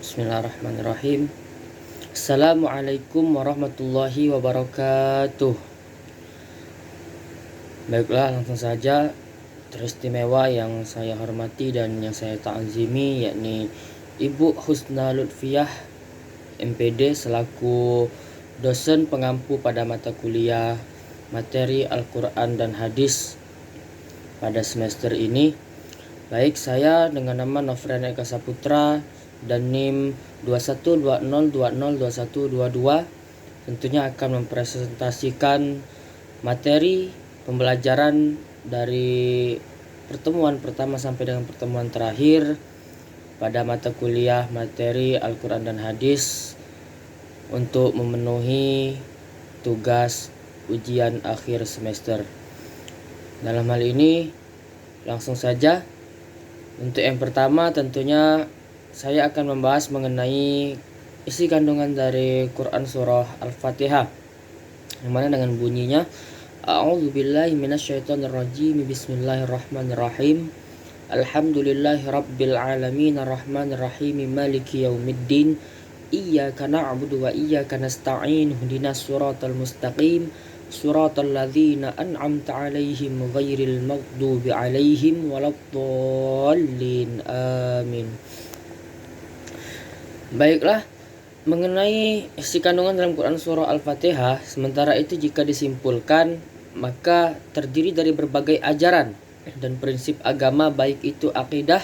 Bismillahirrahmanirrahim. Assalamualaikum warahmatullahi wabarakatuh. Baiklah, langsung saja. Teristimewa yang saya hormati dan yang saya ta'zimi, yakni Ibu Husna Lutfiyah MPD selaku dosen pengampu pada mata kuliah materi Al-Quran dan Hadis pada semester ini. Baik, saya dengan nama Nofrian Eka Saputra dan NIM 2120202122 tentunya akan mempresentasikan materi pembelajaran dari pertemuan pertama sampai dengan pertemuan terakhir pada mata kuliah materi Al-Quran dan Hadis untuk memenuhi tugas ujian akhir semester. Dalam hal ini langsung saja. Untuk yang pertama tentunya saya akan membahas mengenai isi kandungan dari Quran surah Al-Fatihah, yang mana dengan bunyinya A'udzubillahi minasyaitonirrajim. Bismillahirrahmanirrahim. Alhamdulillahi rabbil alamin arrahmanirrahim maliki yaumiddin. Iyyaka na'budu wa iyyaka nasta'in. Ihdinas siratal mustaqim. Suratal ladzina an'amta 'alaihim ghairil maghdubi 'alaihim waladdallin. Amin. Baiklah, mengenai isi kandungan dalam Quran surah Al-Fatihah, sementara itu jika disimpulkan maka terdiri dari berbagai ajaran dan prinsip agama, baik itu akidah,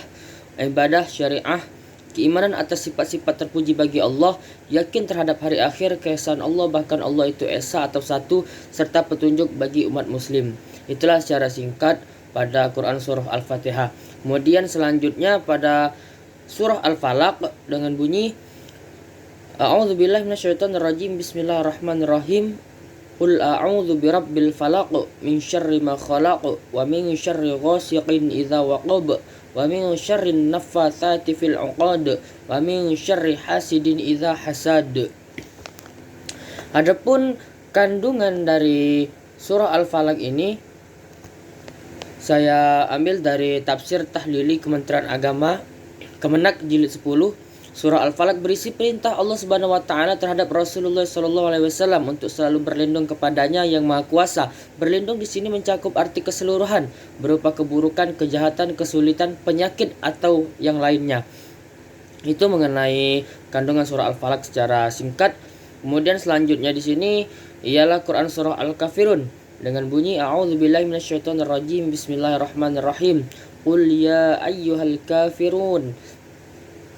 ibadah, syariah, keimanan atas sifat-sifat terpuji bagi Allah, yakin terhadap hari akhir, keesaan Allah, bahkan Allah itu esa atau satu, serta petunjuk bagi umat muslim. Itulah secara singkat pada Quran surah Al-Fatihah. Kemudian selanjutnya pada surah Al-Falaq dengan bunyi A'udzubillahi minasyaitonirrajim. Bismillahirrahmanirrahim. Qul a'udzu birabbil falaq min syarri ma khalaq wa min syarri ghasiqin idza waqab wa min syarri naffatsati fil 'uqad wa min syarri hasidin idza hasad. Adapun kandungan dari surah Al-Falaq ini saya ambil dari tafsir tahlili Kementerian Agama Kemenak jilid 10. Surah Al-Falaq berisi perintah Allah Subhanahu wa taala terhadap Rasulullah SAW untuk selalu berlindung kepadanya yang Maha Kuasa. Berlindung di sini mencakup arti keseluruhan berupa keburukan, kejahatan, kesulitan, penyakit atau yang lainnya. Itu mengenai kandungan surah Al-Falaq secara singkat. Kemudian selanjutnya di sini ialah Quran surah Al-Kafirun dengan bunyi A'udzubillahi minasyaitonirrajim. Bismillahirrahmanirrahim. Qul ya ayyuhal kafirun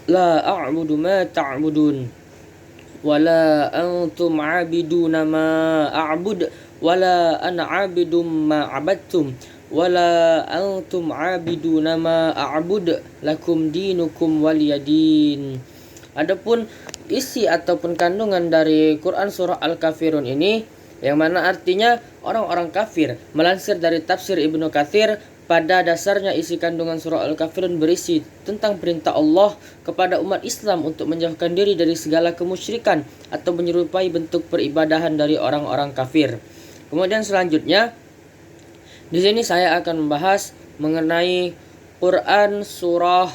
la a'budu ma ta'budun wala antum 'abiduna ma a'bud wala ana 'abidum ma 'abadtum wala antum 'abiduna ma a'bud lakum dinukum waliyadin. Adapun isi ataupun kandungan dari Quran surah Al-Kafirun ini, yang mana artinya orang-orang kafir, melansir dari tafsir Ibnu Katsir, pada dasarnya isi kandungan surah Al-Kafirun berisi tentang perintah Allah kepada umat Islam untuk menjauhkan diri dari segala kemusyrikan atau menyerupai bentuk peribadahan dari orang-orang kafir. Kemudian selanjutnya di sini saya akan membahas mengenai Quran surah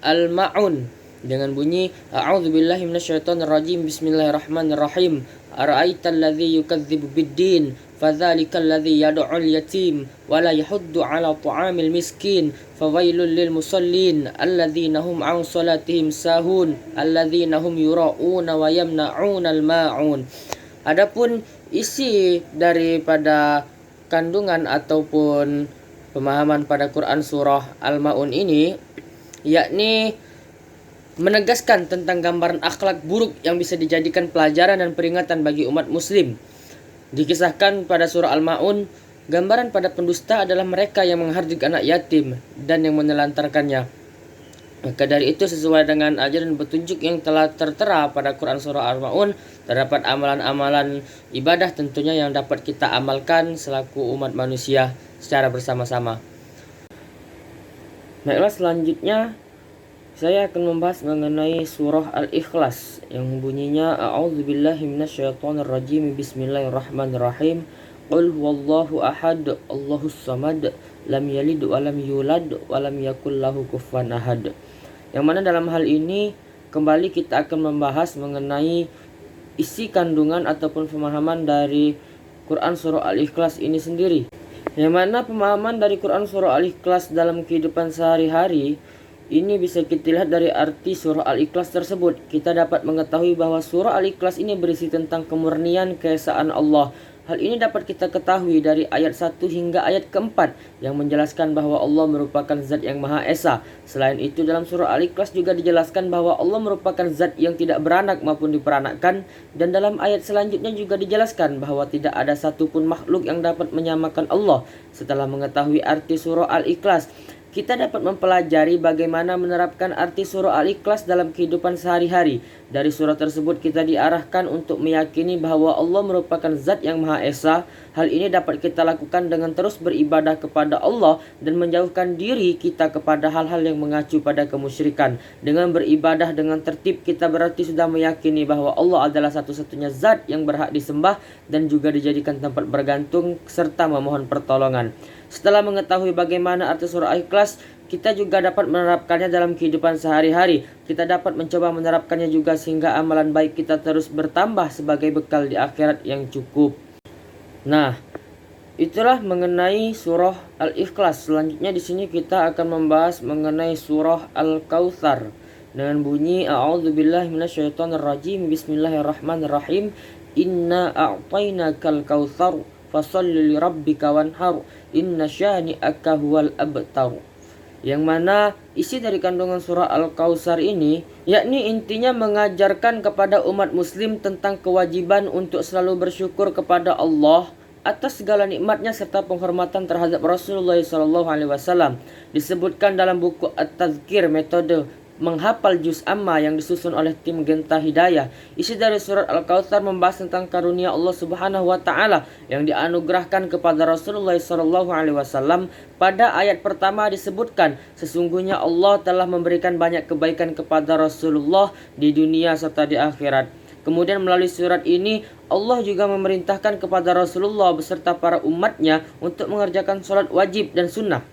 Al-Ma'un dengan bunyi A'udzubillahi minasyaitonirrajim. Bismillahirrahmanirrahim. Ara'aital ladzi yukadzibu bid-din fadzalikal ladzi yad'ul yatim wa la yahuddu 'ala ta'amil miskin fawailul lil musallin alladzina hum 'an salatihim sahun alladzina hum yura'una wa yamna'unal ma'un. Adapun isi daripada kandungan ataupun pemahaman pada Quran surah Al-Ma'un ini, yakni menegaskan tentang gambaran akhlak buruk yang bisa dijadikan pelajaran dan peringatan bagi umat muslim. Dikisahkan pada surah Al-Ma'un, gambaran pada pendusta adalah mereka yang menghardik anak yatim dan yang menelantarkannya. Maka dari itu, sesuai dengan ajaran petunjuk yang telah tertera pada Quran surah Al-Ma'un, terdapat amalan-amalan ibadah tentunya yang dapat kita amalkan selaku umat manusia secara bersama-sama. Baiklah, selanjutnya saya akan membahas mengenai surah Al-Ikhlas yang bunyinya A'udzubillahi minasyaitonirrajim. Bismillahirrahmanirrahim. Qul huwallahu ahad, Allahus samad, lam yalid wa lam yulad wa lam yakul lahu kufuwan ahad. Yang mana dalam hal ini kembali kita akan membahas mengenai isi kandungan ataupun pemahaman dari Quran Surah Al-Ikhlas ini sendiri. Yang mana pemahaman dari Quran Surah Al-Ikhlas dalam kehidupan sehari-hari ini bisa kita lihat dari arti surah Al-Ikhlas tersebut. Kita dapat mengetahui bahwa surah Al-Ikhlas ini berisi tentang kemurnian keesaan Allah. Hal ini dapat kita ketahui dari ayat 1 hingga ayat keempat yang menjelaskan bahwa Allah merupakan zat yang Maha Esa. Selain itu dalam surah Al-Ikhlas juga dijelaskan bahwa Allah merupakan zat yang tidak beranak maupun diperanakkan. Dan dalam ayat selanjutnya juga dijelaskan bahwa tidak ada satupun makhluk yang dapat menyamakan Allah. Setelah mengetahui arti surah Al-Ikhlas, kita dapat mempelajari bagaimana menerapkan arti surah Al-Ikhlas dalam kehidupan sehari-hari. Dari surah tersebut kita diarahkan untuk meyakini bahwa Allah merupakan zat yang Maha Esa. Hal ini dapat kita lakukan dengan terus beribadah kepada Allah dan menjauhkan diri kita kepada hal-hal yang mengacu pada kemusyrikan. Dengan beribadah dengan tertib, kita berarti sudah meyakini bahwa Allah adalah satu-satunya zat yang berhak disembah dan juga dijadikan tempat bergantung serta memohon pertolongan. Setelah mengetahui bagaimana arti surah Al-Ikhlas, kita juga dapat menerapkannya dalam kehidupan sehari-hari. Kita dapat mencoba menerapkannya juga sehingga amalan baik kita terus bertambah sebagai bekal di akhirat yang cukup. Nah, itulah mengenai surah Al-Ikhlas. Selanjutnya di sini kita akan membahas mengenai surah Al-Kautsar dengan bunyi A'udzubillahi minasyaitonirrajim. Bismillahirrahmanirrahim. Inna a'tainakal kautsar fasalli lirabbika wanhar inna syani'aka huwal abtar. Yang mana isi dari kandungan surah Al-Kautsar ini yakni intinya mengajarkan kepada umat muslim tentang kewajiban untuk selalu bersyukur kepada Allah atas segala nikmatnya serta penghormatan terhadap Rasulullah SAW. Disebutkan dalam buku At-Tazkir metode menghafal juz amma yang disusun oleh tim Genta Hidayah. Isi dari surat Al-Kautsar membahas tentang karunia Allah Subhanahu wa taala yang dianugerahkan kepada Rasulullah SAW. Pada ayat pertama disebutkan sesungguhnya Allah telah memberikan banyak kebaikan kepada Rasulullah di dunia serta di akhirat. Kemudian melalui surat ini Allah juga memerintahkan kepada Rasulullah beserta para umatnya untuk mengerjakan sholat wajib dan sunnah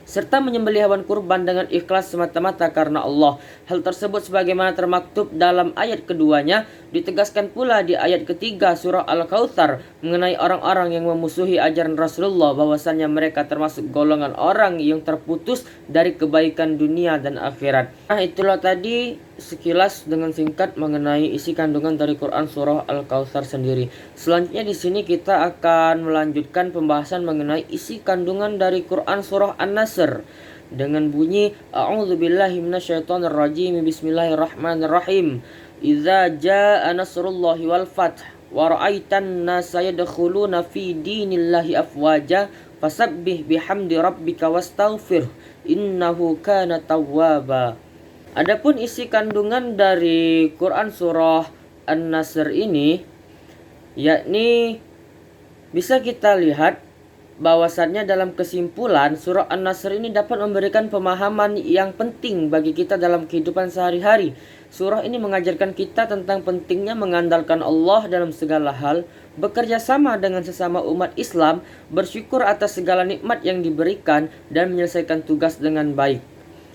serta menyembelih hewan kurban dengan ikhlas semata-mata karena Allah. Hal tersebut sebagaimana termaktub dalam ayat keduanya ditegaskan pula di ayat ketiga surah Al-Kautsar mengenai orang-orang yang memusuhi ajaran Rasulullah bahwasannya mereka termasuk golongan orang yang terputus dari kebaikan dunia dan akhirat. Nah, itulah tadi sekilas dengan singkat mengenai isi kandungan dari Quran surah Al-Kautsar sendiri. Selanjutnya di sini kita akan melanjutkan pembahasan mengenai isi kandungan dari Quran surah An-Nasr dengan bunyi A'udzubillahi minasyaitonirrajim. Bismillahirrahmanirrahim. Idza jaa nasrullahi wal fath wa ra'aitan nasa yadkhuluna fi dinillahi afwaja fasabbih bihamdi rabbika wastaghfir innahu kana tawwaba. Adapun isi kandungan dari Quran surah An-Nasr ini yakni bisa kita lihat bahwasannya dalam kesimpulan surah An-Nasr ini dapat memberikan pemahaman yang penting bagi kita dalam kehidupan sehari-hari. Surah ini mengajarkan kita tentang pentingnya mengandalkan Allah dalam segala hal, bekerja sama dengan sesama umat Islam, bersyukur atas segala nikmat yang diberikan dan menyelesaikan tugas dengan baik.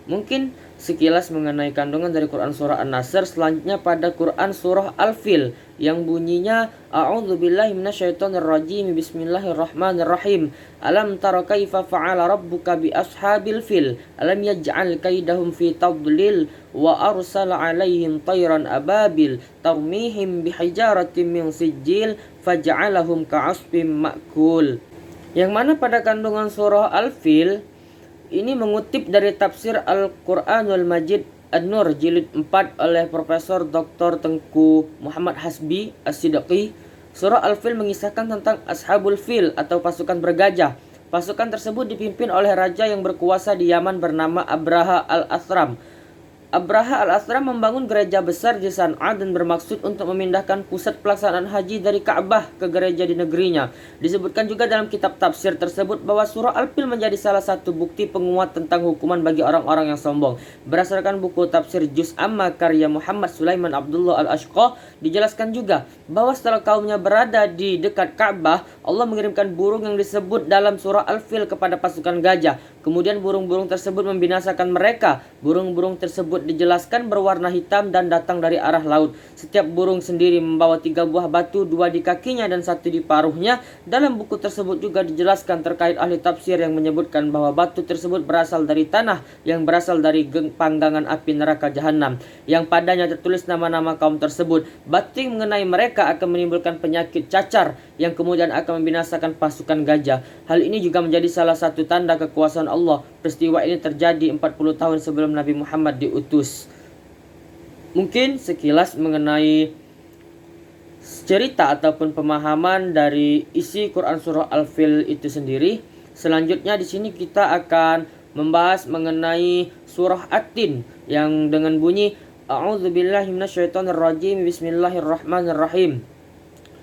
Mungkin sekilas mengenai kandungan dari Quran surah An-Nasr. Selanjutnya pada Quran surah Al-Fil yang bunyinya A'udzubillahi minasyaitonirrajim. Bismillahirrahmanirrahim. Alam tara kaifa fa'ala rabbuka bi ashabil fil alam yaj'al kaidahum fi tadlil wa arsala 'alaihim tayran ababil tarmihim bihijaratin min sijil faj'alahum ka'asfin ma'kul. Yang mana pada kandungan surah Al-Fil ini mengutip dari tafsir Al-Quranul Majid An-Nur jilid 4 oleh Profesor Dr. Tengku Muhammad Hasbi As-Siddiqi. Surah Al-Fil mengisahkan tentang Ashabul Fil atau pasukan bergajah. Pasukan tersebut dipimpin oleh raja yang berkuasa di Yaman bernama Abraha Al-Athram. Abraha Al-Athram membangun gereja besar di San'a dan bermaksud untuk memindahkan pusat pelaksanaan haji dari Ka'bah ke gereja di negerinya. Disebutkan juga dalam kitab tafsir tersebut bahwa surah Al-Fil menjadi salah satu bukti penguat tentang hukuman bagi orang-orang yang sombong. Berdasarkan buku tafsir Juz Amma karya Muhammad Sulaiman Abdullah Al-Ashqa, dijelaskan juga bahwa setelah kaumnya berada di dekat Ka'bah, Allah mengirimkan burung yang disebut dalam surah Al-Fil kepada pasukan gajah. Kemudian burung-burung tersebut membinasakan mereka. Burung-burung tersebut dijelaskan berwarna hitam dan datang dari arah laut. Setiap burung sendiri membawa 3 buah batu, 2 di kakinya dan 1 di paruhnya. Dalam buku tersebut juga dijelaskan terkait ahli tafsir yang menyebutkan bahwa batu tersebut berasal dari tanah yang berasal dari panggangan api neraka jahanam, yang padanya tertulis nama-nama kaum tersebut. Batu yang mengenai mereka akan menimbulkan penyakit cacar yang kemudian akan membinasakan pasukan gajah. Hal ini juga menjadi salah satu tanda kekuasaan Allah. Peristiwa ini terjadi 40 tahun sebelum Nabi Muhammad diutus. Mungkin sekilas mengenai cerita ataupun pemahaman dari isi Quran surah Al-Fil itu sendiri. Selanjutnya di sini kita akan membahas mengenai surah At-Tin yang dengan bunyi A'udzubillahi minasyaitonirrajim. Bismillahirrahmanirrahim.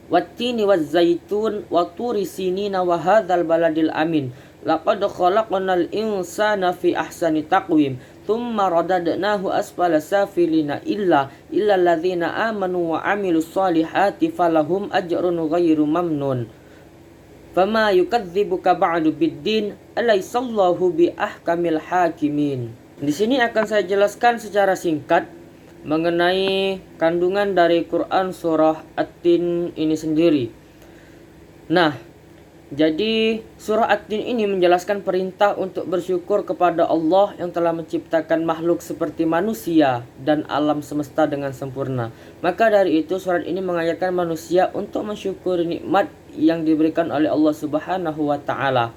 Wattini wazzaitun wa turi sinina wa hadzal baladil amin. Laqad khalaqnal insana fi ahsani taqwim. Tsumma radadnahu asfala safilina illa alladzina amanu wa amilus solihati falahum ajrun ghairu mamnun. Fama yukadzibuka ba'du biddin alaysallahu bi ahkamil hakimin. Di sini akan saya jelaskan secara singkat mengenai kandungan dari Quran surah At-Tin ini sendiri. Nah, jadi surah At-Tin ini menjelaskan perintah untuk bersyukur kepada Allah yang telah menciptakan makhluk seperti manusia dan alam semesta dengan sempurna. Maka dari itu surat ini mengajarkan manusia untuk mensyukuri nikmat yang diberikan oleh Allah Subhanahu wa taala.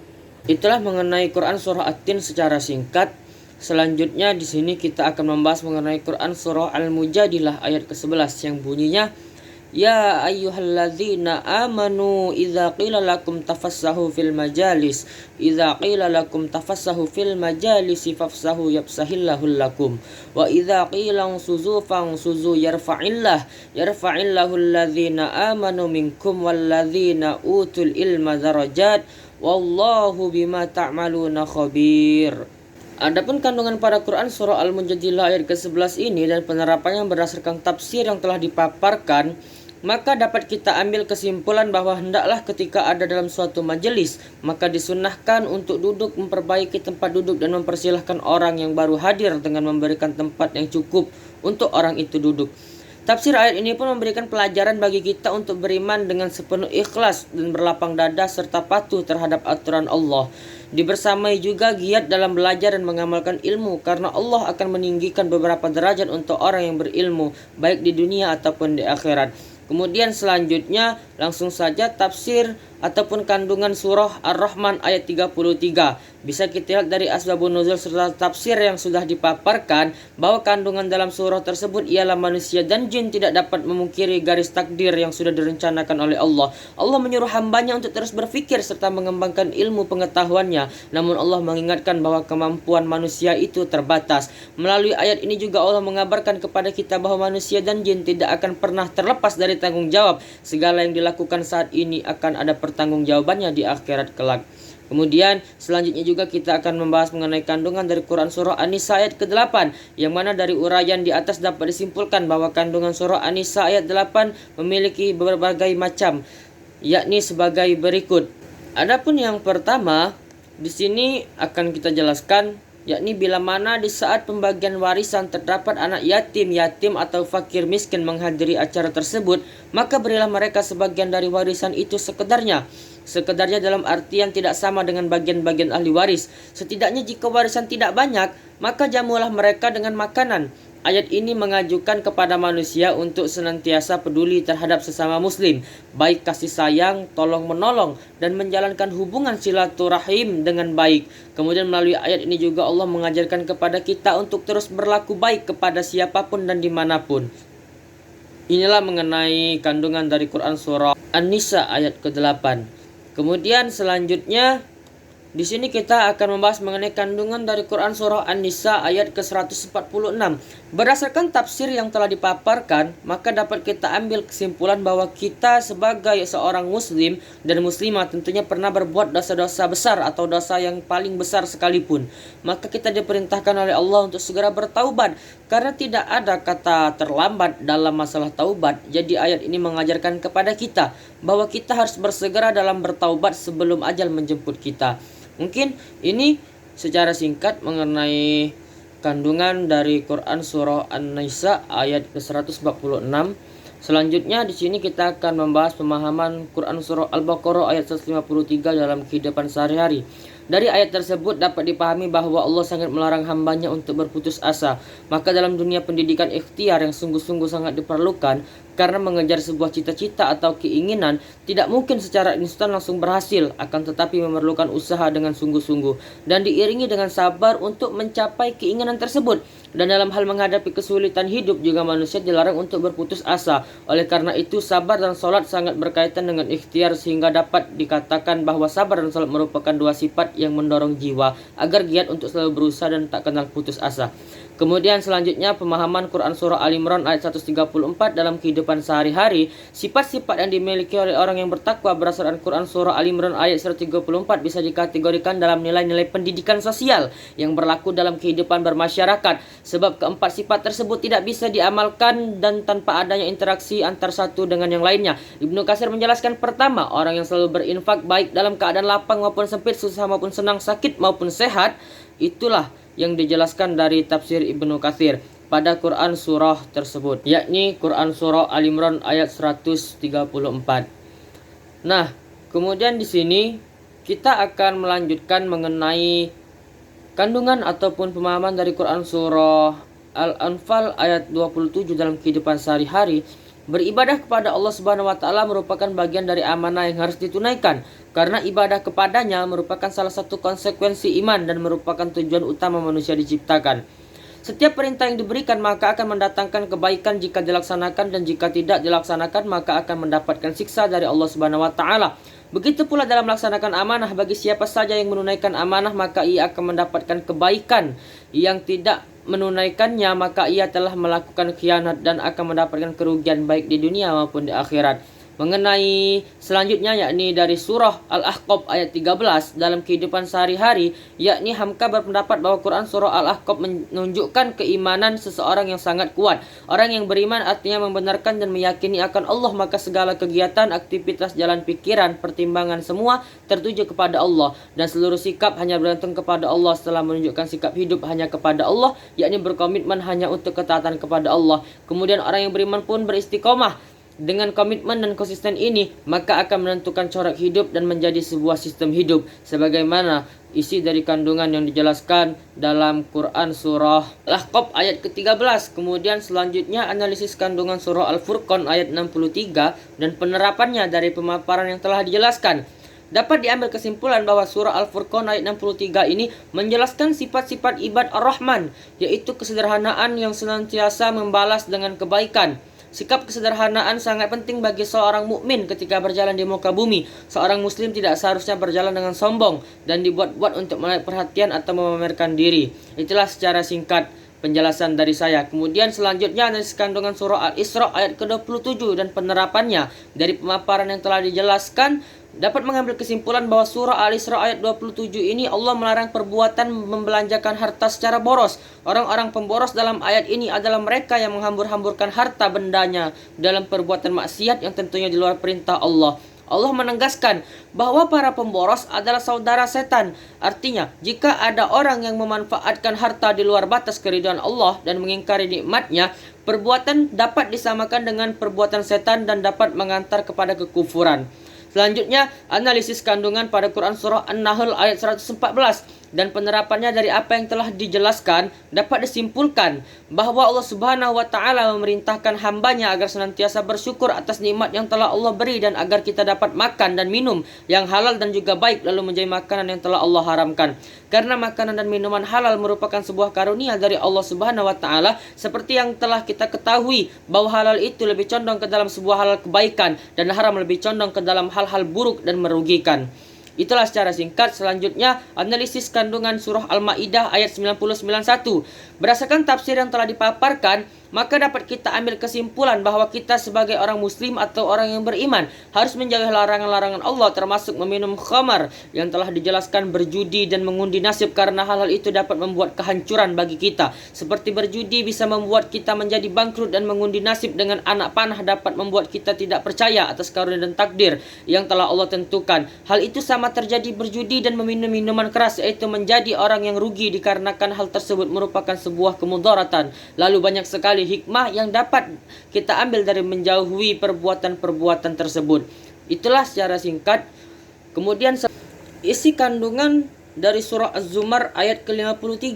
Itulah mengenai Quran surah At-Tin secara singkat. Selanjutnya di sini kita akan membahas mengenai Quran surah Al-Mujadilah ayat ke-11 yang bunyinya Ya ayyuhalladzina amanu idza qila lakum tafassahu fil majalis fafsahu yafsahillahu lakum wa idza qila suzu fansuzu yarfa'illahu alladzina amanu minkum walladzina utul ilma darajat wallahu bima ta'maluna khabir. Adapun kandungan pada Quran surah Al-Mujadilah ayat ke-11 ini dan penerapannya berdasarkan tafsir yang telah dipaparkan, maka dapat kita ambil kesimpulan bahwa hendaklah ketika ada dalam suatu majelis, maka disunnahkan untuk duduk, memperbaiki tempat duduk dan mempersilahkan orang yang baru hadir dengan memberikan tempat yang cukup untuk orang itu duduk. Tafsir ayat ini pun memberikan pelajaran bagi kita untuk beriman dengan sepenuh ikhlas dan berlapang dada serta patuh terhadap aturan Allah. Dibersamai juga giat dalam belajar dan mengamalkan ilmu, karena Allah akan meninggikan beberapa derajat untuk orang yang berilmu, baik di dunia ataupun di akhirat. Kemudian selanjutnya langsung saja tafsir ataupun kandungan surah Ar-Rahman ayat 33. Bisa kita lihat dari asbabun nuzul serta tafsir yang sudah dipaparkan bahwa kandungan dalam surah tersebut ialah manusia dan jin tidak dapat memungkiri garis takdir yang sudah direncanakan oleh Allah. Allah menyuruh hambanya untuk terus berfikir serta mengembangkan ilmu pengetahuannya. Namun Allah mengingatkan bahwa kemampuan manusia itu terbatas. Melalui ayat ini juga Allah mengabarkan kepada kita bahwa manusia dan jin tidak akan pernah terlepas dari tanggung jawab. Segala yang dilakukan saat ini akan ada pertanggungjawabannya di akhirat kelak. Kemudian selanjutnya juga kita akan membahas mengenai kandungan dari Quran surah An-Nisa ayat ke-8, yang mana dari uraian di atas dapat disimpulkan bahwa kandungan surah An-Nisa ayat 8 memiliki berbagai macam, yakni sebagai berikut. Adapun yang pertama di sini akan kita jelaskan, yakni bila mana di saat pembagian warisan terdapat anak yatim atau fakir miskin menghadiri acara tersebut, maka berilah mereka sebagian dari warisan itu sekedarnya dalam artian tidak sama dengan bagian-bagian ahli waris. Setidaknya jika warisan tidak banyak, maka jamulah mereka dengan makanan. Ayat ini mengajukan kepada manusia untuk senantiasa peduli terhadap sesama muslim, baik kasih sayang, tolong menolong, dan menjalankan hubungan silaturahim dengan baik. Kemudian melalui ayat ini juga Allah mengajarkan kepada kita untuk terus berlaku baik kepada siapapun dan dimanapun. Inilah mengenai kandungan dari Quran surah An-Nisa ayat ke-8. Kemudian selanjutnya di sini kita akan membahas mengenai kandungan dari Quran surah An-Nisa ayat ke-146. Berdasarkan tafsir yang telah dipaparkan, maka dapat kita ambil kesimpulan bahwa kita sebagai seorang muslim dan muslimah tentunya pernah berbuat dosa-dosa besar atau dosa yang paling besar sekalipun. Maka kita diperintahkan oleh Allah untuk segera bertaubat, karena tidak ada kata terlambat dalam masalah taubat. Jadi ayat ini mengajarkan kepada kita bahwa kita harus bersegera dalam bertaubat sebelum ajal menjemput kita. Mungkin ini secara singkat mengenai kandungan dari Quran surah An-Nisa ayat ke-146. Selanjutnya di sini kita akan membahas pemahaman Quran surah Al-Baqarah ayat 153 dalam kehidupan sehari-hari. Dari ayat tersebut dapat dipahami bahwa Allah sangat melarang hambanya untuk berputus asa. Maka dalam dunia pendidikan ikhtiar yang sungguh-sungguh sangat diperlukan, karena mengejar sebuah cita-cita atau keinginan tidak mungkin secara instan langsung berhasil, akan tetapi memerlukan usaha dengan sungguh-sungguh dan diiringi dengan sabar untuk mencapai keinginan tersebut. Dan dalam hal menghadapi kesulitan hidup juga manusia dilarang untuk berputus asa. Oleh karena itu sabar dan sholat sangat berkaitan dengan ikhtiar, sehingga dapat dikatakan bahwa sabar dan sholat merupakan dua sifat yang mendorong jiwa agar giat untuk selalu berusaha dan tak kenal putus asa. Kemudian selanjutnya pemahaman Quran surah Al Imran ayat 134 dalam kehidupan sehari-hari. Sifat-sifat yang dimiliki oleh orang yang bertakwa berdasarkan Quran surah Al Imran ayat 134 bisa dikategorikan dalam nilai-nilai pendidikan sosial yang berlaku dalam kehidupan bermasyarakat. Sebab keempat sifat tersebut tidak bisa diamalkan dan tanpa adanya interaksi antar satu dengan yang lainnya. Ibnu Katsir menjelaskan, pertama, orang yang selalu berinfak baik dalam keadaan lapang maupun sempit, susah maupun senang, sakit maupun sehat. Itulah yang dijelaskan dari tafsir Ibnu Katsir pada Quran surah tersebut, yakni Quran surah Al Imran ayat 134. Nah, kemudian di sini kita akan melanjutkan mengenai kandungan ataupun pemahaman dari Quran surah Al-Anfal ayat 27 dalam kehidupan sehari-hari. Beribadah kepada Allah Subhanahu wa taala merupakan bagian dari amanah yang harus ditunaikan, karena ibadah kepadanya merupakan salah satu konsekuensi iman dan merupakan tujuan utama manusia diciptakan. Setiap perintah yang diberikan maka akan mendatangkan kebaikan jika dilaksanakan, dan jika tidak dilaksanakan maka akan mendapatkan siksa dari Allah Subhanahu wa taala. Begitu pula dalam melaksanakan amanah, bagi siapa saja yang menunaikan amanah maka ia akan mendapatkan kebaikan. Yang tidak menunaikannya maka ia telah melakukan khianat dan akan mendapatkan kerugian baik di dunia maupun di akhirat. Mengenai selanjutnya yakni dari surah Al-Ahqaf ayat 13 dalam kehidupan sehari-hari, yakni Hamka berpendapat bahwa Quran surah Al-Ahqaf menunjukkan keimanan seseorang yang sangat kuat. Orang yang beriman artinya membenarkan dan meyakini akan Allah, maka segala kegiatan, aktivitas, jalan pikiran, pertimbangan semua tertuju kepada Allah, dan seluruh sikap hanya bergantung kepada Allah. Setelah menunjukkan sikap hidup hanya kepada Allah, yakni berkomitmen hanya untuk ketaatan kepada Allah. Kemudian orang yang beriman pun beristiqomah dengan komitmen dan konsisten ini, maka akan menentukan corak hidup dan menjadi sebuah sistem hidup, sebagaimana isi dari kandungan yang dijelaskan dalam Quran surah Al-Ahqaf ayat ke-13. Kemudian selanjutnya analisis kandungan surah Al-Furqan ayat 63 dan penerapannya dari pemaparan yang telah dijelaskan. Dapat diambil kesimpulan bahwa surah Al-Furqan ayat 63 ini menjelaskan sifat-sifat ibad Ar-Rahman, yaitu kesederhanaan yang senantiasa membalas dengan kebaikan. Sikap kesederhanaan sangat penting bagi seorang mukmin ketika berjalan di muka bumi. Seorang muslim tidak seharusnya berjalan dengan sombong dan dibuat-buat untuk menarik perhatian atau memamerkan diri. Itulah secara singkat penjelasan dari saya. Kemudian selanjutnya analisis kandungan surah Al-Isra ayat ke-27 dan penerapannya. Dari pemaparan yang telah dijelaskan, dapat mengambil kesimpulan bahwa surah Al-Isra ayat 27 ini Allah melarang perbuatan membelanjakan harta secara boros. Orang-orang pemboros dalam ayat ini adalah mereka yang menghambur-hamburkan harta bendanya dalam perbuatan maksiat yang tentunya di luar perintah Allah. Allah menegaskan bahwa para pemboros adalah saudara setan. Artinya, jika ada orang yang memanfaatkan harta di luar batas keridhaan Allah dan mengingkari nikmatnya, perbuatan dapat disamakan dengan perbuatan setan dan dapat mengantar kepada kekufuran. Selanjutnya, analisis kandungan pada Quran surah An-Nahl ayat 114 dan penerapannya. Dari apa yang telah dijelaskan dapat disimpulkan bahwa Allah Subhanahu wa taala memerintahkan hambanya agar senantiasa bersyukur atas nikmat yang telah Allah beri, dan agar kita dapat makan dan minum yang halal dan juga baik, lalu menjauhi makanan yang telah Allah haramkan. Karena makanan dan minuman halal merupakan sebuah karunia dari Allah Subhanahu wa taala, seperti yang telah kita ketahui bahwa halal itu lebih condong ke dalam sebuah halal kebaikan dan haram lebih condong ke dalam hal-hal buruk dan merugikan. Itulah secara singkat. Selanjutnya analisis kandungan surah Al-Maidah ayat 90-91. Berdasarkan tafsir yang telah dipaparkan, Maka dapat kita ambil kesimpulan bahwa kita sebagai orang muslim atau orang yang beriman harus menjauhi larangan-larangan Allah, termasuk meminum khamar yang telah dijelaskan berjudi dan mengundi nasib, karena hal-hal itu dapat membuat kehancuran bagi kita. Seperti berjudi bisa membuat kita menjadi bangkrut, dan mengundi nasib dengan anak panah dapat membuat kita tidak percaya atas karunia dan takdir yang telah Allah tentukan. Hal itu sama terjadi berjudi dan meminum minuman keras, yaitu menjadi orang yang rugi dikarenakan hal tersebut merupakan sebuah kemudaratan. Lalu banyak sekali hikmah yang dapat kita ambil dari menjauhi perbuatan-perbuatan tersebut. Itulah secara singkat. Kemudian isi kandungan dari surah Az-Zumar ayat ke-53.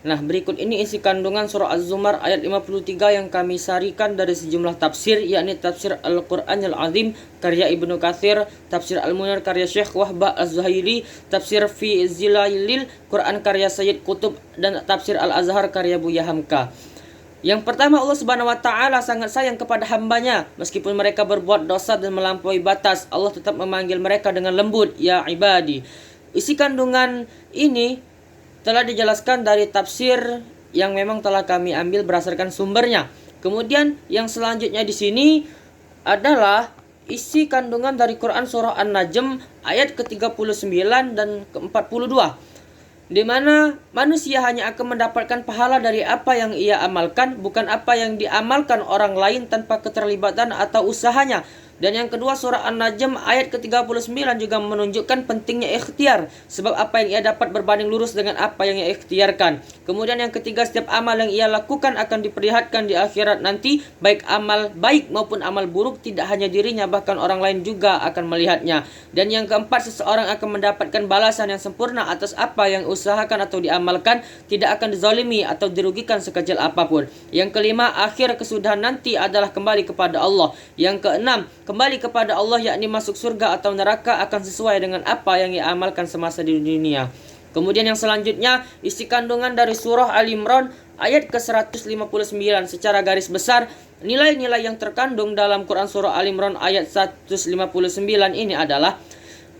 Nah, berikut ini isi kandungan surah Az-Zumar ayat 53 yang kami sarikan dari sejumlah tafsir, yakni tafsir Al-Qur'anil Azim karya Ibnu Katsir, tafsir Al-Munir karya Syekh Wahbah Az-Zuhaili, tafsir Fi Zilalil Quran karya Sayyid Qutb, dan tafsir Al-Azhar karya Buya Hamka. Yang pertama, Allah Subhanahu wa taala sangat sayang kepada hambanya. Meskipun mereka berbuat dosa dan melampaui batas, Allah tetap memanggil mereka dengan lembut, ya ibadi. Isi kandungan ini telah dijelaskan dari tafsir yang memang telah kami ambil berdasarkan sumbernya. Kemudian yang selanjutnya di sini adalah isi kandungan dari Quran surah An-Najm ayat ke-39 dan ke-42. Di mana manusia hanya akan mendapatkan pahala dari apa yang ia amalkan, bukan apa yang diamalkan orang lain tanpa keterlibatan atau usahanya. Dan yang kedua, surah An-Najm ayat ke-39 juga menunjukkan pentingnya ikhtiar, sebab apa yang ia dapat berbanding lurus dengan apa yang ia ikhtiarkan. Kemudian yang ketiga, setiap amal yang ia lakukan akan diperlihatkan di akhirat nanti, baik amal baik maupun amal buruk, tidak hanya dirinya, bahkan orang lain juga akan melihatnya. Dan yang keempat, seseorang akan mendapatkan balasan yang sempurna atas apa yang usahakan atau diamalkan, tidak akan dizalimi atau dirugikan sekecil apapun. Yang kelima, akhir kesudahan nanti adalah kembali kepada Allah. Yang keenam, kembali kepada Allah, yakni masuk surga atau neraka akan sesuai dengan apa yang ia amalkan semasa di dunia. Kemudian yang selanjutnya, isi kandungan dari surah Al-Imran ayat ke-159. Secara garis besar, nilai-nilai yang terkandung dalam Quran surah Al-Imran ayat 159 ini adalah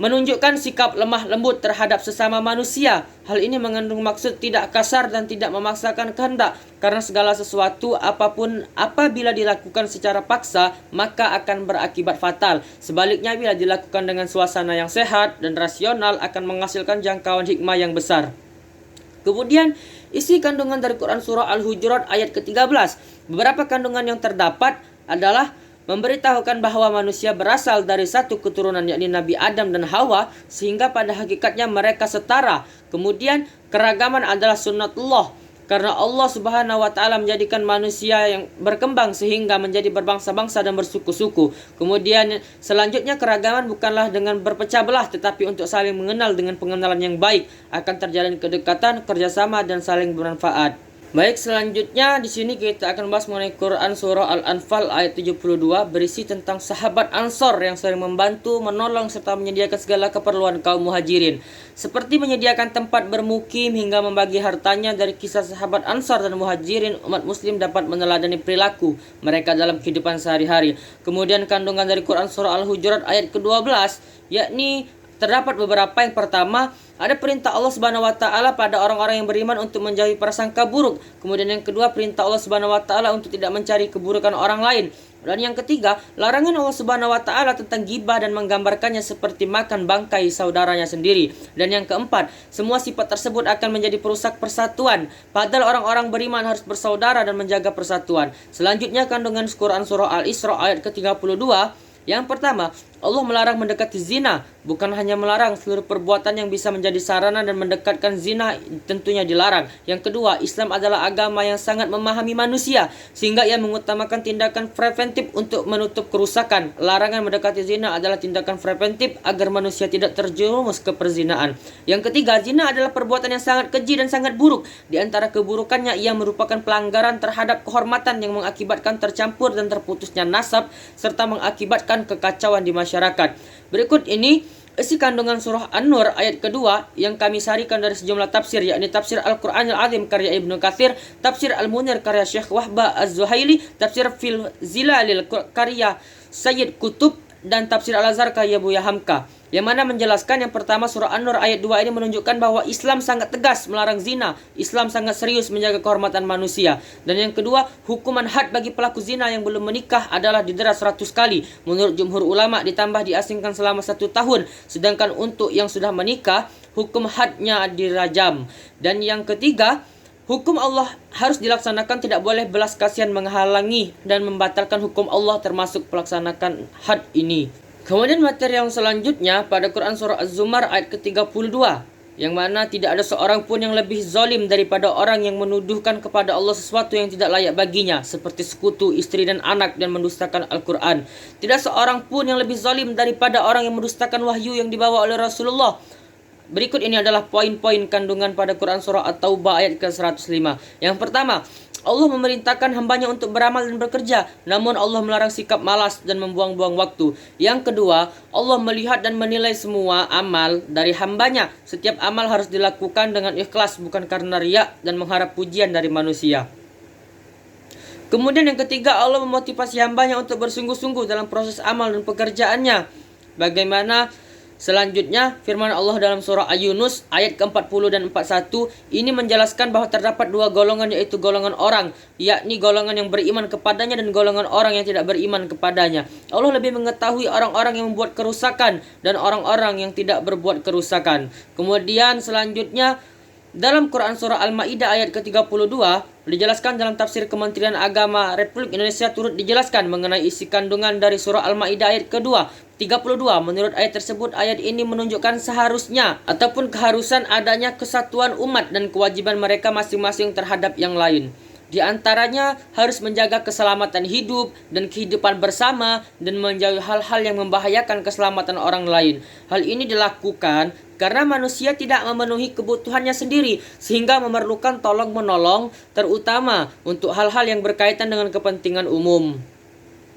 menunjukkan sikap lemah lembut terhadap sesama manusia. Hal ini mengandung maksud tidak kasar dan tidak memaksakan kehendak, karena segala sesuatu apapun apabila dilakukan secara paksa maka akan berakibat fatal. Sebaliknya, bila dilakukan dengan suasana yang sehat dan rasional akan menghasilkan jangkauan hikmah yang besar. Kemudian isi kandungan dari Quran surah Al-Hujurat ayat ke-13. Beberapa kandungan yang terdapat adalah memberitahukan bahwa manusia berasal dari satu keturunan, yakni Nabi Adam dan Hawa, sehingga pada hakikatnya mereka setara. Kemudian keragaman adalah sunnatullah, karena Allah Subhanahu wa taala menjadikan manusia yang berkembang sehingga menjadi berbangsa-bangsa dan bersuku-suku. Kemudian selanjutnya, keragaman bukanlah dengan berpecah belah, tetapi untuk saling mengenal dengan pengenalan yang baik, akan terjalin kedekatan, kerjasama, dan saling bermanfaat. Baik, selanjutnya di sini kita akan bahas mengenai Quran surah Al-Anfal ayat 72, berisi tentang sahabat Ansor yang sering membantu, menolong, serta menyediakan segala keperluan kaum muhajirin, seperti menyediakan tempat bermukim hingga membagi hartanya. Dari kisah sahabat Ansor dan muhajirin, umat muslim dapat meneladani perilaku mereka dalam kehidupan sehari-hari. Kemudian kandungan dari Quran surah Al-Hujurat ayat ke-12, yakni terdapat beberapa. Yang pertama, ada perintah Allah Subhanahu wa taala pada orang-orang yang beriman untuk menjauhi prasangka buruk. Kemudian yang kedua, perintah Allah Subhanahu wa taala untuk tidak mencari keburukan orang lain. Dan yang ketiga, larangan Allah Subhanahu wa taala tentang ghibah dan menggambarkannya seperti makan bangkai saudaranya sendiri. Dan yang keempat, semua sifat tersebut akan menjadi perusak persatuan, padahal orang-orang beriman harus bersaudara dan menjaga persatuan. Selanjutnya, kandungan Quran surah Al-Isra ayat ke-32. Yang pertama, Allah melarang mendekati zina, bukan hanya melarang, seluruh perbuatan yang bisa menjadi sarana dan mendekatkan zina tentunya dilarang. Yang kedua, Islam adalah agama yang sangat memahami manusia, sehingga ia mengutamakan tindakan preventif untuk menutup kerusakan. Larangan mendekati zina adalah tindakan preventif agar manusia tidak terjerumus ke perzinaan. Yang ketiga, zina adalah perbuatan yang sangat keji dan sangat buruk. Di antara keburukannya, ia merupakan pelanggaran terhadap kehormatan yang mengakibatkan tercampur dan terputusnya nasab, serta mengakibatkan kekacauan di masyarakat. Berikut ini isi kandungan surah An-Nur ayat kedua yang kami sarikan dari sejumlah tafsir, yakni tafsir Al-Qur'anil Azim karya Ibnu Katsir, tafsir Al-Munir karya Syekh Wahbah Az-Zuhaili, tafsir Fil Zilalil karya Sayyid Qutb, dan tafsir Al-Azhar karya Buya Hamka, yang mana menjelaskan yang pertama surah An-Nur ayat 2 ini menunjukkan bahwa Islam sangat tegas melarang zina, Islam sangat serius menjaga kehormatan manusia. Dan yang kedua, hukuman had bagi pelaku zina yang belum menikah adalah didera 100 kali menurut jumhur ulama, ditambah diasingkan selama 1 tahun. Sedangkan untuk yang sudah menikah, hukum hadnya dirajam. Dan yang ketiga, hukum Allah harus dilaksanakan, tidak boleh belas kasihan menghalangi dan membatalkan hukum Allah termasuk pelaksanakan had ini. Kemudian materi yang selanjutnya pada Quran surah Az-Zumar ayat ke-32, yang mana tidak ada seorang pun yang lebih zalim daripada orang yang menuduhkan kepada Allah sesuatu yang tidak layak baginya, seperti sekutu, istri dan anak, dan mendustakan Al-Quran. Tidak seorang pun yang lebih zalim daripada orang yang mendustakan wahyu yang dibawa oleh Rasulullah. Berikut ini adalah poin-poin kandungan pada Quran surah At-Taubah ayat ke-105. Yang pertama, Allah memerintahkan hambanya untuk beramal dan bekerja, namun Allah melarang sikap malas dan membuang-buang waktu. Yang kedua, Allah melihat dan menilai semua amal dari hambanya. Setiap amal harus dilakukan dengan ikhlas, bukan karena riya dan mengharap pujian dari manusia. Kemudian yang ketiga, Allah memotivasi hambanya untuk bersungguh-sungguh dalam proses amal dan pekerjaannya. Bagaimana selanjutnya, firman Allah dalam surah Al-Yunus ayat ke-40 dan 41 ini menjelaskan bahwa terdapat 2 golongan, yaitu golongan orang, yakni golongan yang beriman kepadanya dan golongan orang yang tidak beriman kepadanya. Allah lebih mengetahui orang-orang yang membuat kerusakan dan orang-orang yang tidak berbuat kerusakan. Kemudian selanjutnya, dalam Quran surah Al-Maidah ayat ke-32 dijelaskan dalam tafsir Kementerian Agama Republik Indonesia, turut dijelaskan mengenai isi kandungan dari surah Al-Maidah ayat kedua 32. Menurut ayat tersebut, ayat ini menunjukkan seharusnya ataupun keharusan adanya kesatuan umat dan kewajiban mereka masing-masing terhadap yang lain. Di antaranya harus menjaga keselamatan hidup dan kehidupan bersama dan menjauhi hal-hal yang membahayakan keselamatan orang lain. Hal ini dilakukan karena manusia tidak memenuhi kebutuhannya sendiri sehingga memerlukan tolong-menolong, terutama untuk hal-hal yang berkaitan dengan kepentingan umum.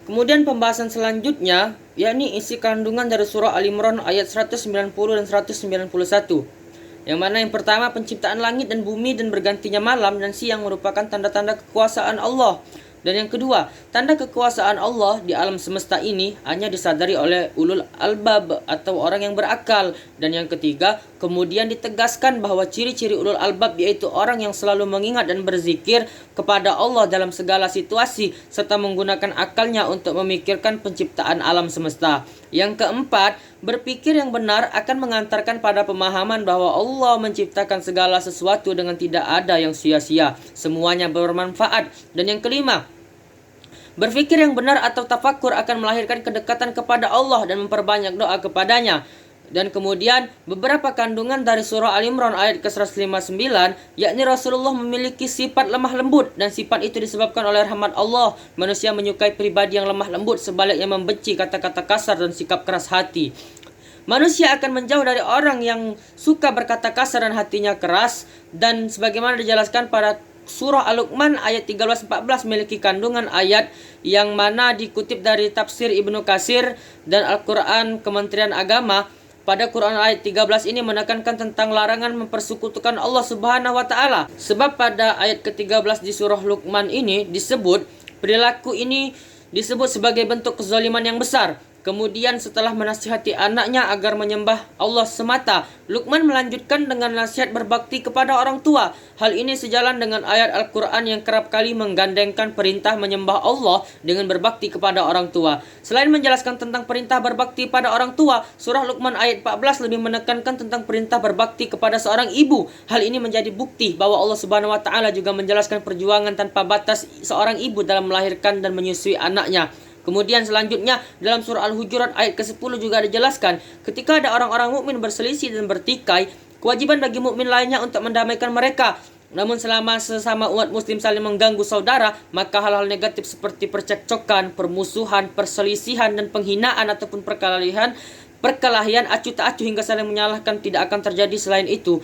Kemudian pembahasan selanjutnya yakni isi kandungan dari surah Al-Imran ayat 190 dan 191. Yang mana yang pertama, penciptaan langit dan bumi dan bergantinya malam dan siang merupakan tanda-tanda kekuasaan Allah. Dan yang kedua, tanda kekuasaan Allah di alam semesta ini hanya disadari oleh ulul albab atau orang yang berakal. Dan yang ketiga, kemudian ditegaskan bahwa ciri-ciri ulul albab yaitu orang yang selalu mengingat dan berzikir kepada Allah dalam segala situasi serta menggunakan akalnya untuk memikirkan penciptaan alam semesta. Yang keempat, berpikir yang benar akan mengantarkan pada pemahaman bahwa Allah menciptakan segala sesuatu dengan tidak ada yang sia-sia, semuanya bermanfaat. Dan yang kelima, berpikir yang benar atau tafakur akan melahirkan kedekatan kepada Allah dan memperbanyak doa kepadanya. Dan kemudian beberapa kandungan dari surah Al-Imran ayat ke-159, yakni Rasulullah memiliki sifat lemah lembut dan sifat itu disebabkan oleh rahmat Allah. Manusia menyukai pribadi yang lemah lembut, sebaliknya membenci kata-kata kasar dan sikap keras hati. Manusia akan menjauh dari orang yang suka berkata kasar dan hatinya keras. Dan sebagaimana dijelaskan pada surah Al-Luqman ayat 13-14 memiliki kandungan ayat yang mana dikutip dari tafsir Ibnu Katsir dan Al-Quran Kementerian Agama. Pada Quran ayat 13 ini menekankan tentang larangan mempersekutukan Allah Subhanahu wa taala. Sebab pada ayat ke-13 di surah Luqman ini disebut perilaku ini disebut sebagai bentuk kezaliman yang besar. Kemudian setelah menasihati anaknya agar menyembah Allah semata, Luqman melanjutkan dengan nasihat berbakti kepada orang tua. Hal ini sejalan dengan ayat Al-Quran yang kerap kali menggandengkan perintah menyembah Allah dengan berbakti kepada orang tua. Selain menjelaskan tentang perintah berbakti pada orang tua, surah Luqman ayat 14 lebih menekankan tentang perintah berbakti kepada seorang ibu. Hal ini menjadi bukti bahwa Allah Subhanahu wa taala juga menjelaskan perjuangan tanpa batas seorang ibu dalam melahirkan dan menyusui anaknya. Kemudian selanjutnya dalam surah Al-Hujurat ayat ke-10 juga dijelaskan, ketika ada orang-orang mukmin berselisih dan bertikai, kewajiban bagi mukmin lainnya untuk mendamaikan mereka. Namun selama sesama umat muslim saling mengganggu saudara, maka hal-hal negatif seperti percekcokan, permusuhan, perselisihan dan penghinaan ataupun perkelahian acuh tak acuh hingga saling menyalahkan tidak akan terjadi. Selain itu,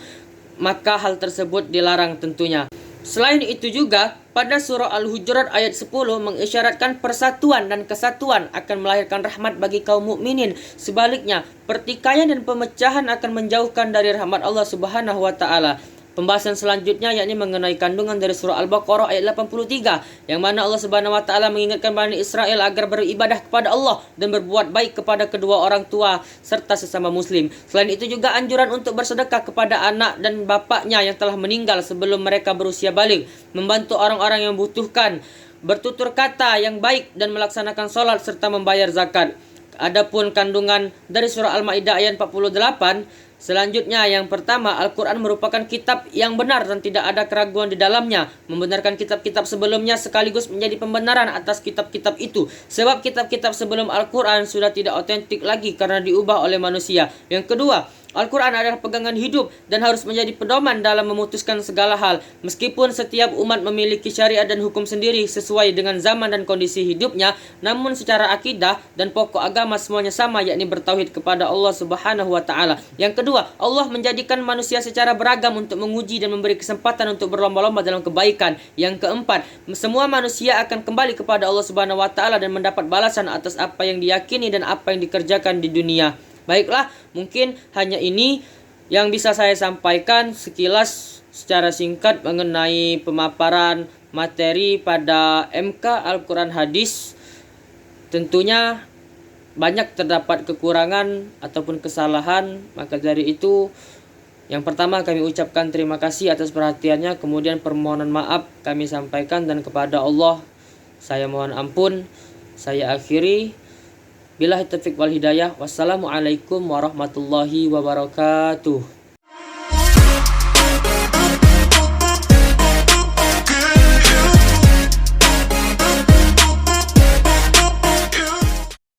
maka hal tersebut dilarang tentunya. Selain itu juga, pada surah Al-Hujurat ayat 10 mengisyaratkan persatuan dan kesatuan akan melahirkan rahmat bagi kaum mukminin. Sebaliknya, pertikaian dan pemecahan akan menjauhkan dari rahmat Allah Subhanahu wa taala. pembahasan selanjutnya yakni mengenai kandungan dari surah Al-Baqarah ayat 83 yang mana Allah Subhanahu wa taala mengingatkan Bani Israel agar beribadah kepada Allah dan berbuat baik kepada kedua orang tua serta sesama muslim. Selain itu juga anjuran untuk bersedekah kepada anak dan bapaknya yang telah meninggal sebelum mereka berusia balik, membantu orang-orang yang membutuhkan, bertutur kata yang baik dan melaksanakan sholat serta membayar zakat. Adapun kandungan dari surah Al-Maidah ayat 48 selanjutnya, yang pertama, Al-Quran merupakan kitab yang benar dan tidak ada keraguan di dalamnya, membenarkan kitab-kitab sebelumnya sekaligus menjadi pembenaran atas kitab-kitab itu, sebab kitab-kitab sebelum Al-Quran sudah tidak otentik lagi karena diubah oleh manusia. Yang kedua, Al-Quran adalah pegangan hidup dan harus menjadi pedoman dalam memutuskan segala hal. Meskipun setiap umat memiliki syariat dan hukum sendiri sesuai dengan zaman dan kondisi hidupnya, namun secara akidah dan pokok agama semuanya sama, yakni bertauhid kepada Allah Subhanahu wa taala. Yang kedua, Allah menjadikan manusia secara beragam untuk menguji dan memberi kesempatan untuk berlomba-lomba dalam kebaikan. Yang keempat, semua manusia akan kembali kepada Allah Subhanahu wa taala dan mendapat balasan atas apa yang diyakini dan apa yang dikerjakan di dunia. Baiklah, mungkin hanya ini yang bisa saya sampaikan sekilas secara singkat mengenai pemaparan materi pada MK Al-Quran Hadis. Tentunya banyak terdapat kekurangan ataupun kesalahan, maka dari itu yang pertama kami ucapkan terima kasih atas perhatiannya, kemudian permohonan maaf kami sampaikan, dan kepada Allah saya mohon ampun. Saya akhiri. Billahi taufiq wal hidayah. Wassalamualaikum warahmatullahi wabarakatuh.